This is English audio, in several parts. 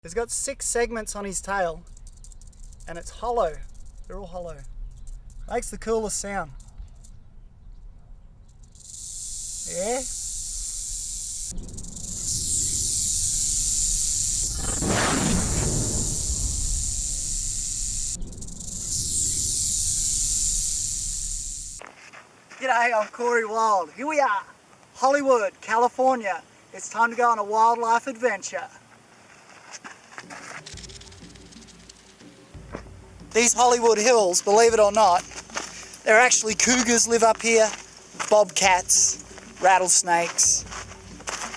He's got 6 segments on his tail and it's hollow. They're all hollow. Makes the coolest sound. Yeah? G'day, I'm Corey Wild. Here we are, Hollywood, California. It's time to go on a wildlife adventure. These Hollywood hills, believe it or not, there are actually cougars live up here, bobcats, rattlesnakes,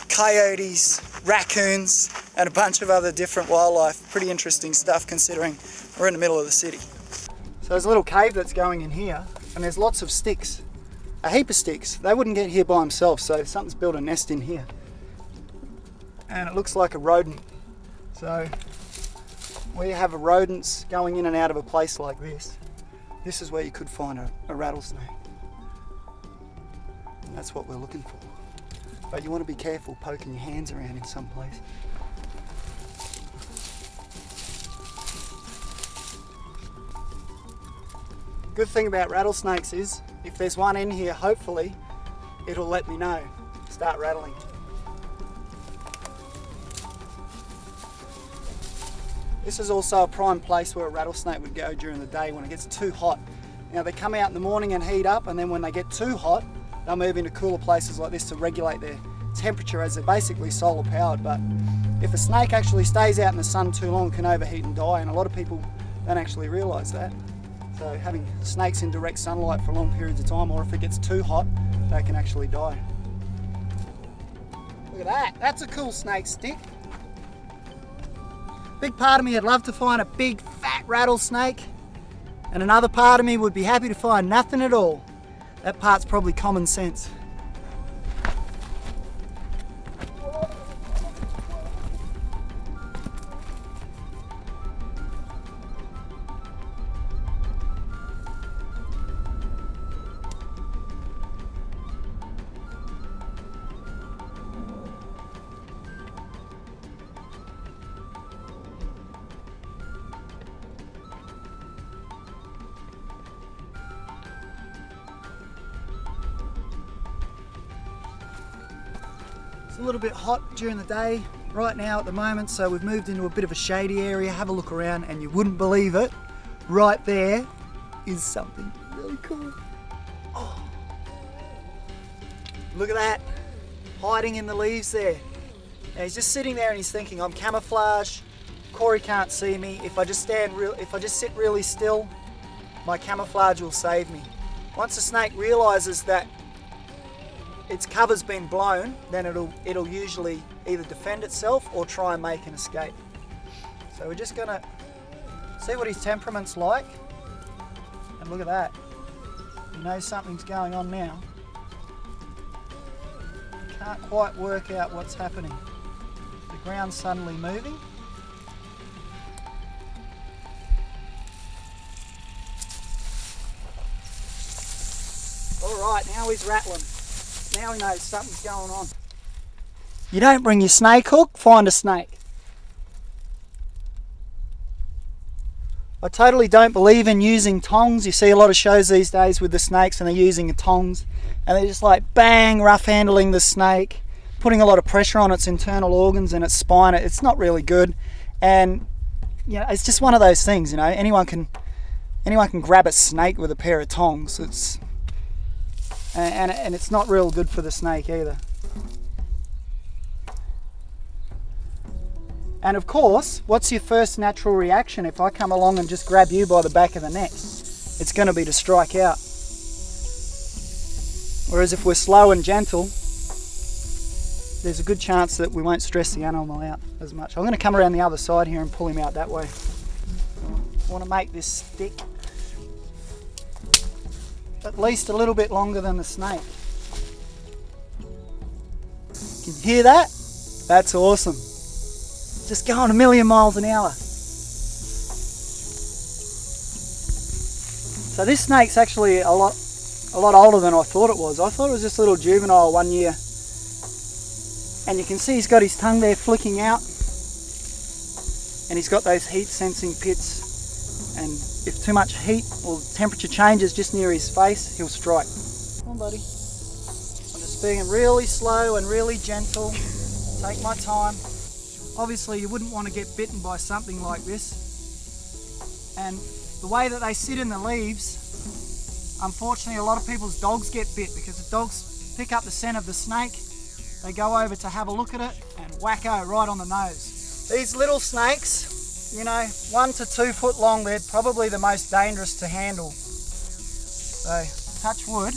coyotes, raccoons, and a bunch of other different wildlife. Pretty interesting stuff considering we're in the middle of the city. So there's a little cave that's going in here, and there's lots of sticks, a heap of sticks. They wouldn't get here by themselves, so something's built a nest in here. And it looks like a rodent. So where you have rodents going in and out of a place like this, this is where you could find a rattlesnake. And that's what we're looking for. But you want to be careful poking your hands around in some place. Good thing about rattlesnakes is, if there's one in here, hopefully it'll let me know, start rattling. This is also a prime place where a rattlesnake would go during the day when it gets too hot. Now they come out in the morning and heat up, and then when they get too hot, they'll move into cooler places like this to regulate their temperature, as they're basically solar powered. But if a snake actually stays out in the sun too long, it can overheat and die, and a lot of people don't actually realise that. So having snakes in direct sunlight for long periods of time, or if it gets too hot, they can actually die. Look at that, that's a cool snake stick. Big part of me would love to find a big fat rattlesnake, and another part of me would be happy to find nothing at all. That part's probably common sense. It's a little bit hot during the day right now at the moment, so we've moved into a bit of a shady area. Have a look around and you wouldn't believe it. Right there is something really cool. Oh. Look at that, hiding in the leaves there. Now he's just sitting there and he's thinking, I'm camouflage, Corey can't see me. If I just sit really still, my camouflage will save me. Once a snake realizes that its cover's been blown, then it'll usually either defend itself or try and make an escape. So we're just gonna see what his temperament's like, and look at that. He knows something's going on now. Can't quite work out what's happening. The ground's suddenly moving. All right, now he's rattling. Now he knows something's going on. You don't bring your snake hook, find a snake. I totally don't believe in using tongs. You see a lot of shows these days with the snakes and they're using tongs and they're just like bang, rough handling the snake, putting a lot of pressure on its internal organs and its spine. It's not really good, and you know, it's just one of those things, you know, anyone can grab a snake with a pair of tongs. And it's not real good for the snake either. And of course, what's your first natural reaction if I come along and just grab you by the back of the neck? It's going to be to strike out. Whereas if we're slow and gentle, there's a good chance that we won't stress the animal out as much. I'm going to come around the other side here and pull him out that way. I want to make this stick at least a little bit longer than the snake. Can you hear that? That's awesome. Just going a million miles an hour. So this snake's actually a lot older than I thought it was. I thought it was just a little juvenile 1 year. And you can see he's got his tongue there flicking out. and he's got those heat sensing pits, and if too much heat or temperature changes just near his face, he'll strike. Come on, buddy. I'm just being really slow and really gentle. Take my time. Obviously you wouldn't want to get bitten by something like this, and the way that they sit in the leaves, unfortunately a lot of people's dogs get bit because the dogs pick up the scent of the snake, they go over to have a look at it and wacko right on the nose. These little snakes, you know, 1 to 2 foot long, they're probably the most dangerous to handle. So touch wood.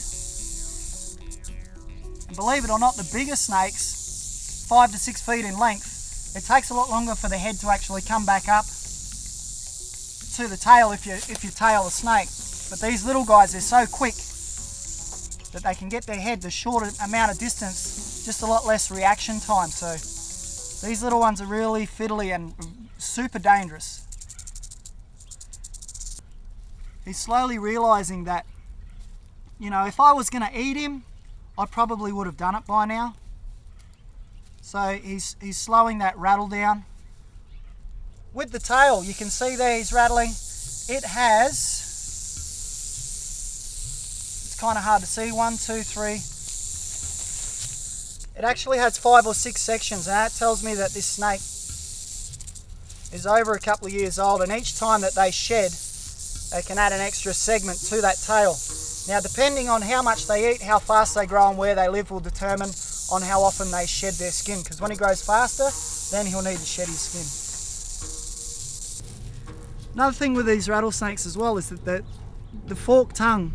And believe it or not, the bigger snakes, 5 to 6 feet in length, it takes a lot longer for the head to actually come back up to the tail if you tail a snake. But these little guys, they're so quick that they can get their head the shorter amount of distance, just a lot less reaction time. So these little ones are really fiddly and super dangerous. He's slowly realizing that, you know, if I was going to eat him, I probably would have done it by now. So he's slowing that rattle down. With the tail, you can see there he's rattling. It has, it's kind of hard to see, 1, 2, 3. It actually has 5 or 6 sections, and that tells me that this snake is over a couple of years old, and each time that they shed, they can add an extra segment to that tail. Now, depending on how much they eat, how fast they grow and where they live will determine on how often they shed their skin, because when he grows faster, then he'll need to shed his skin. Another thing with these rattlesnakes as well is that the forked tongue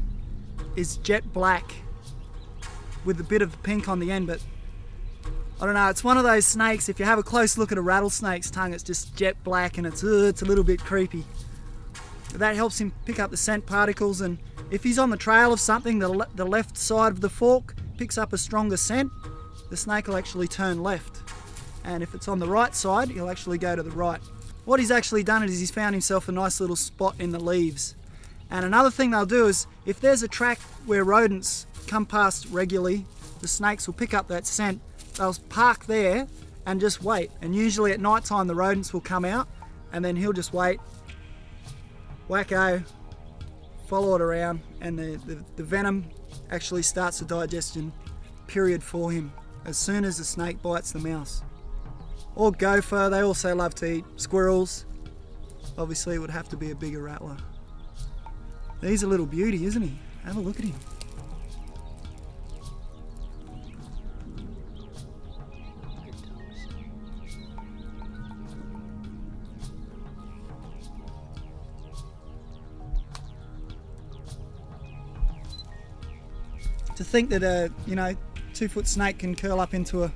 is jet black with a bit of pink on the end, but I don't know, it's one of those snakes, if you have a close look at a rattlesnake's tongue, it's just jet black and it's a little bit creepy. But that helps him pick up the scent particles, and if he's on the trail of something, the left side of the fork picks up a stronger scent, the snake will actually turn left. And if it's on the right side, he'll actually go to the right. What he's actually done is he's found himself a nice little spot in the leaves. And another thing they'll do is, if there's a track where rodents come past regularly, the snakes will pick up that scent, they'll park there and just wait. And usually at night time the rodents will come out, and then he'll just wait, wacko, follow it around, and the venom actually starts the digestion period for him as soon as the snake bites the mouse. Or gopher, they also love to eat squirrels. Obviously it would have to be a bigger rattler. He's a little beauty, isn't he? Have a look at him. To think that a 2-foot snake can curl up into a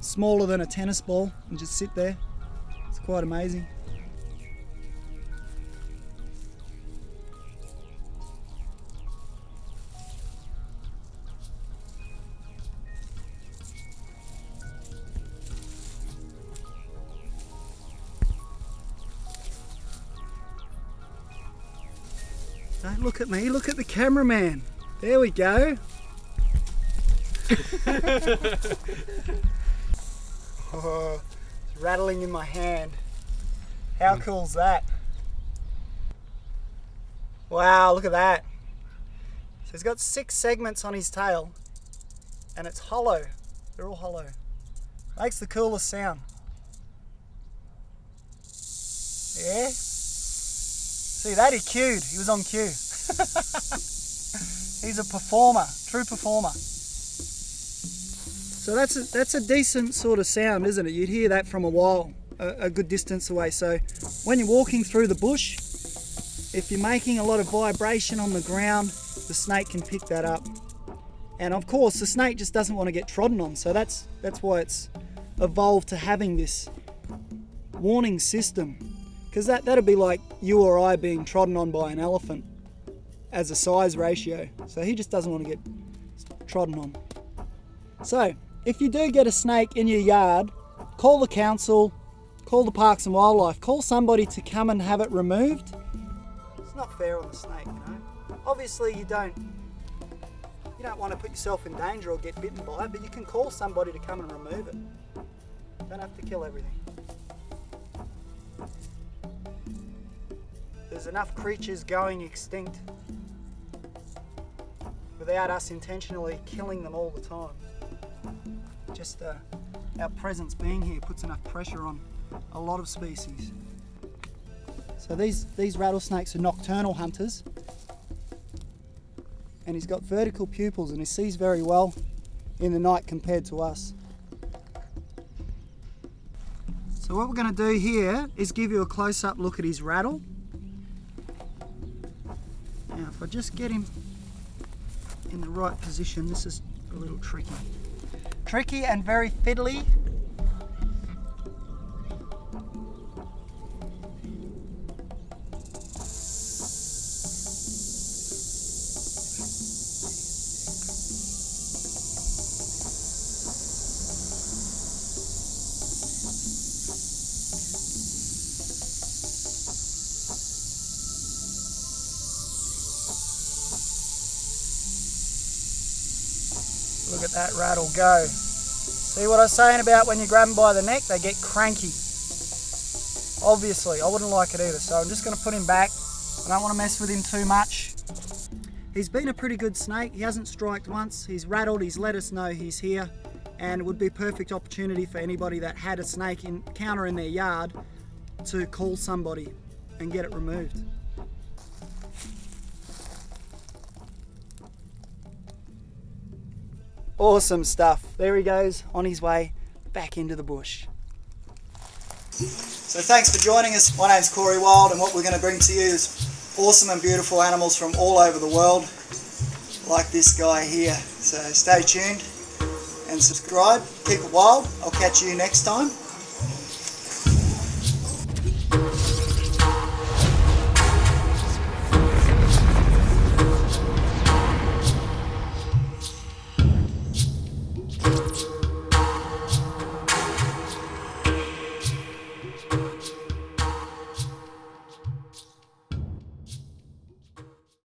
smaller than a tennis ball and just sit there, it's quite amazing. Don't look at me, look at the cameraman. There we go. Oh, it's rattling in my hand. How cool's that? Wow, look at that. So he's got 6 segments on his tail, and it's hollow. They're all hollow. Makes the coolest sound. Yeah? See that? He cued. He was on cue. He's a performer, true performer. So that's a decent sort of sound, isn't it? You'd hear that from a good distance away. So when you're walking through the bush, if you're making a lot of vibration on the ground, the snake can pick that up. And of course, the snake just doesn't want to get trodden on. So that's why it's evolved to having this warning system. Because that'd be like you or I being trodden on by an elephant as a size ratio. So he just doesn't want to get trodden on. So if you do get a snake in your yard, call the council, call the Parks and Wildlife, call somebody to come and have it removed. It's not fair on the snake, Obviously you don't want to put yourself in danger or get bitten by it, but you can call somebody to come and remove it. Don't have to kill everything. there's enough creatures going extinct without us intentionally killing them all the time. Just our presence being here puts enough pressure on a lot of species. So these rattlesnakes are nocturnal hunters, and he's got vertical pupils and he sees very well in the night compared to us. So what we're going to do here is give you a close-up look at his rattle. Now if I just get him in the right position, this is a little tricky. Tricky and very fiddly. Look at that rattle go. See what I was saying about when you grab them by the neck, they get cranky. Obviously, I wouldn't like it either, so I'm just going to put him back. I don't want to mess with him too much. He's been a pretty good snake. He hasn't striked once. He's rattled, he's let us know he's here, and it would be a perfect opportunity for anybody that had a snake encounter in their yard to call somebody and get it removed. Awesome stuff. There he goes on his way back into the bush. So thanks for joining us. My name's Corey Wild, and what we're going to bring to you is awesome and beautiful animals from all over the world, like this guy here. So stay tuned and subscribe. Keep it wild. I'll catch you next time.